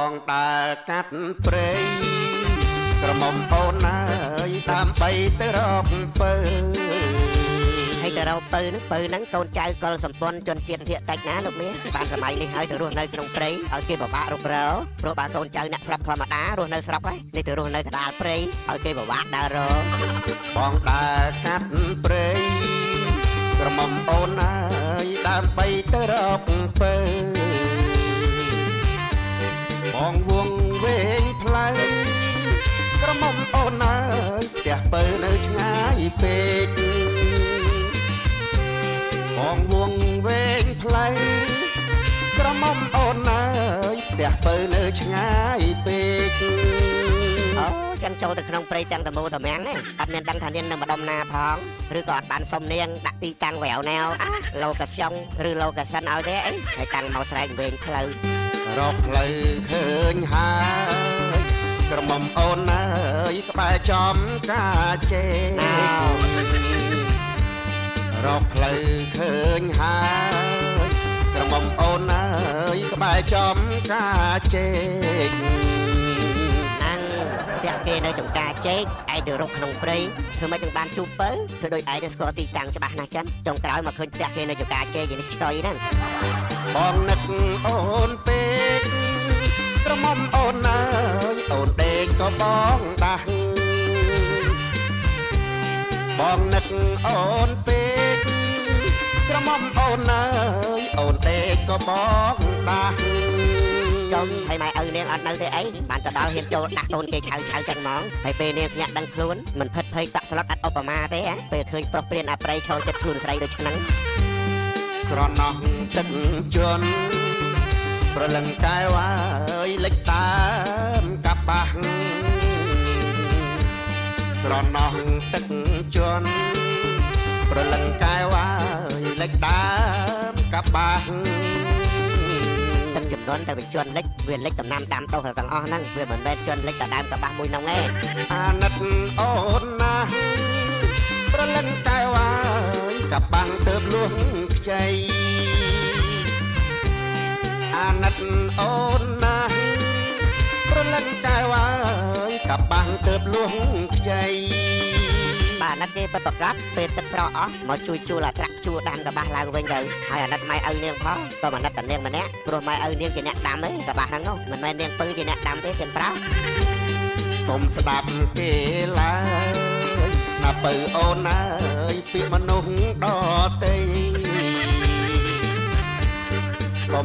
បងដើរកាត់ព្រៃក្រមុំអូនអើយដើម្បីទៅរកពើហើយទៅរកពៅហ្នឹងកូនចៅកុលសម្ព័ន្ធជនជាតិភាគតិចណាលោកមាសបានសម័យនេះហើយទៅរស់នៅក្នុងព្រៃឲ្យគេពិបាករករព្រោះបើកូនចៅអ្នកស្រុកធម្មតារស់នៅស្រុកហើយនេះទៅរស់នៅកណ្ដាលព្រៃឲ្យគេពិបាកដើររកបងដើរកាត់ព្រៃក្រមុំអូនអើយដើម្បីទៅរកពើបងវងវែងផ្លូវក្រមុំអូនអើយផ្ទះពើនៅឆ្ងាយពេកបងវងវែងផ្លូវក្រមុំអូនអើយផ្ទះពើនៅឆ្ងាយពេកអូចាំចូលទៅក្នុងព្រៃទាំងតមោតមាំងនេះអត់មានដឹងថានាងនៅម្ដុំណាផងឬក៏អត់បានសុំនាងដាក់ទីតាំងវែវណែវលោកកាស្យុងឬលោកកាសិនឲ្យទេអីហើយតាំងមកស្រែកវែងផ្លូវរកផ្លូវឃើញហើយក្រមុំអូនអើយក្បែរចំការជេរកផ្លូវឃើញហើយក្រមុំអូនអើយក្បែរចំការជេកណាំងផ្ទះគេនៅចំការជែកឯងទៅរកក្នុងព្រៃធ្វើម៉េចនឹងបានជួបពើធ្វើដូចឯងទៅស្គាល់ទីតាំងច្បាស់ណាស់ចឹងចុងក្រោយមកឃើញផ្ទះគេនៅចំការជែកនេះឆ្កយហ្នឹងបងនឹកអូនពេកក្រមុំអូនអើយអូនដេកក៏បងដាស់បងនឹកអូនពេកក្រមុំអូនអើយអូនដេកក៏បងដាស់ចុងហើយម៉ែឪនាងអត់នៅទេអីបានទៅដល់ហ៊ានចូលដាក់កូនគេឆៅចឹងហ្មងហើយពេលនាងញាក់ដឹងខ្លួនមិនភិតភ័យតក់ស្លុតអត់ឧបមាទេពេលឃើញប្រុសព្រានអាប្រៃឈរចិត្តខ្លួនស្រីដូចហ្នឹងស្រណោះទឹកជន់ប្រលឹងកែវអើយលេចតាមកាបាស់ស្រណោះទឹកជន់ប្រលឹងកែវអើយលេចតាមកាបាស់ទឹកចំនួនតែបញ្ជន់លិចវាលិចដំណាំដាំដុះទាំងអស់ហ្នឹងវាមិនមែនជន់លិចតែដើមកបាស់មួយហ្នឹងទេអាណិតអូនណាប្រលឹងកែវអើយកាបាំងទើបលួងខ្ចីអាណិតអូនណាប្រលឹងកែវអើយកាបាំងទើបលួងខ្ចីបាទអាណិតគេពិតប្រកបពេលទឹកស្រកអស់មកជួយជួលអាត្រាក់ជួលដាំកបាស់ឡើងវិញទៅហើយអាណិតម៉ែឪនាងផងក៏អាណិតតានាងម្នាក់ព្រោះម៉ែឪនាងជាអ្នកដាំទេកបាស់ហ្នឹងនោះមិនមែននាងពៅជាអ្នកដាំទេទាំងប្រោកុំស្ដាប់គេឡើយណាពៅអូនអើយពីមនុស្សដទៃ